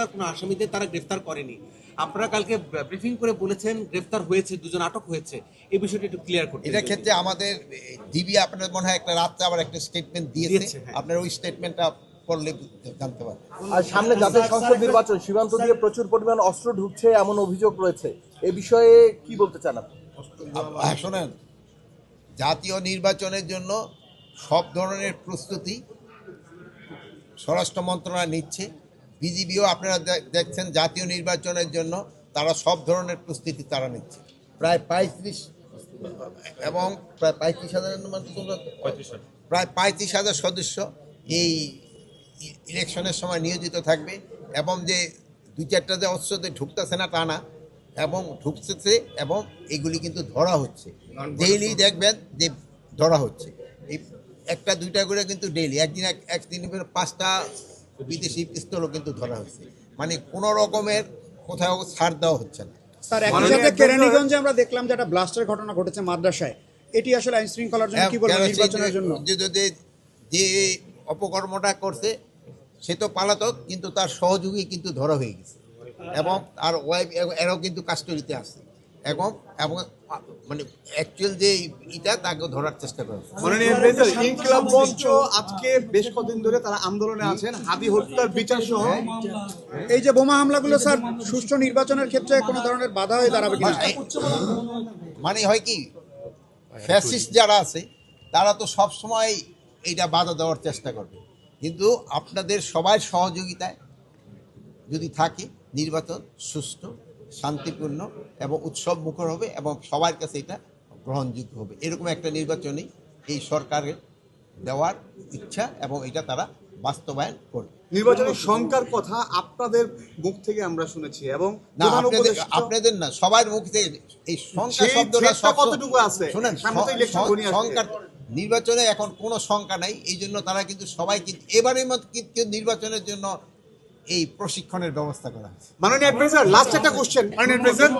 হত্যার কোনো আসামিদের তারা গ্রেফতার করেনি। আপনারা কালকে ব্রিফিং করে বলেছেন গ্রেফতার হয়েছে, দুজন আটক হয়েছে, এই বিষয়টা একটু ক্লিয়ার করতে। এটা ক্ষেত্রে আমাদের ডিবি আপনার মনে হয় একটা রাত্রে আবার একটা স্টেটমেন্ট দিয়েছে, আপনার ওই স্টেটমেন্টটা পড়লে জানতে পারবেন। আর সামনে জাতীয় সংসদ নির্বাচন, সীমান্ত দিয়ে প্রচুর পরিমাণ অস্ত্র ঢুকছে এমন অভিযোগ রয়েছে, এ বিষয়ে কি বলতে চান আপনি? শোনেন, জাতীয় নির্বাচনের জন্য সব ধরনের প্রস্তুতি স্বরাষ্ট্র মন্ত্রণালয় নিচ্ছে। বিজিবিও আপনারা দেখছেন জাতীয় নির্বাচনের জন্য তারা সব ধরনের প্রস্তুতি তারা নিচ্ছে। প্রায় 35 এবং প্রায় 35,000 প্রায় 35,000 সদস্য এই ইলেকশনের সময় নিয়োজিত থাকবে, এবং যে 2-4টা যে অস্ত্রতে ঢুকতেছে না তা না, এবং ঢুকতেছে, এবং এগুলি কিন্তু ধরা হচ্ছে ডেইলি। দেখবেন যে ধরা হচ্ছে এই 1-2টা করে কিন্তু ডেইলি, একদিন 5টা বিদেশি পিস্তলও কিন্তু ধরা হচ্ছে। মানে কোনো রকমের কোথাও ছাড় দেওয়া হচ্ছে না। স্যার, একই সাথে কেরানীগঞ্জে আমরা দেখলাম যে একটা ব্লাস্টের ঘটনা ঘটেছে মাদ্রাসায়, এটি আসলে আইন শৃঙ্খলার জন্য কি বলবেন নির্বাচনের জন্য? যে অপকর্মটা করছে সে তো পলাতক, কিন্তু তার সহযোগী কিন্তু ধরা হয়ে গেছে, এবং আর ওয়াইফ এরাও কিন্তু কাস্টডিতে আছে, এবং এবং মানে অ্যাকচুয়াল যে এটা তাকে ধরার চেষ্টা করে। ইনকিলাব মঞ্চ আজকে বেশ কদিন ধরে তারা আন্দোলনে আছেন, হাদি হত্যার বিচার সহ। এই যে বোমা হামলাগুলো স্যার সুষ্ঠু নির্বাচনের ক্ষেত্রে কোনো ধরনের বাধা হয়ে দাঁড়াবে কিনা? মানে হয় কি, ফ্যাসিস্ট যারা আছে তারা তো সব সময় এইটা বাধা দেওয়ার চেষ্টা করবে, কিন্তু আপনাদের সবার সহযোগিতায় যদি থাকে নির্বাচন সুষ্ঠু, শান্তিপূর্ণ এবং উৎসব মুখর হবে, এবং সবার কাছে এটা গ্রহণযোগ্য হবে। এরকম একটা নির্বাচনই এই সরকারের দেওয়ার ইচ্ছা, এবং এটা তারা বাস্তবায়ন করবে। নির্বাচনের শঙ্কার কথা আপনাদের মুখ থেকে আমরা শুনেছি, এবং না, আপনাদের না, সবার মুখ থেকে এই শঙ্কা শব্দটা কতটুকু আছে? শুনেন, শঙ্কা নির্বাচনে এখন কোনো শঙ্কা নাই, এই জন্য তারা কিন্তু সবাই কিন্তু এবারের মতো কিন্তু নির্বাচনের জন্য এই প্রশিক্ষণের ব্যবস্থা করা হয়েছে। মাননীয় প্রেসিডেন্ট, লাস্ট একটা কোশ্চেন, মাননীয় প্রেসিডেন্ট।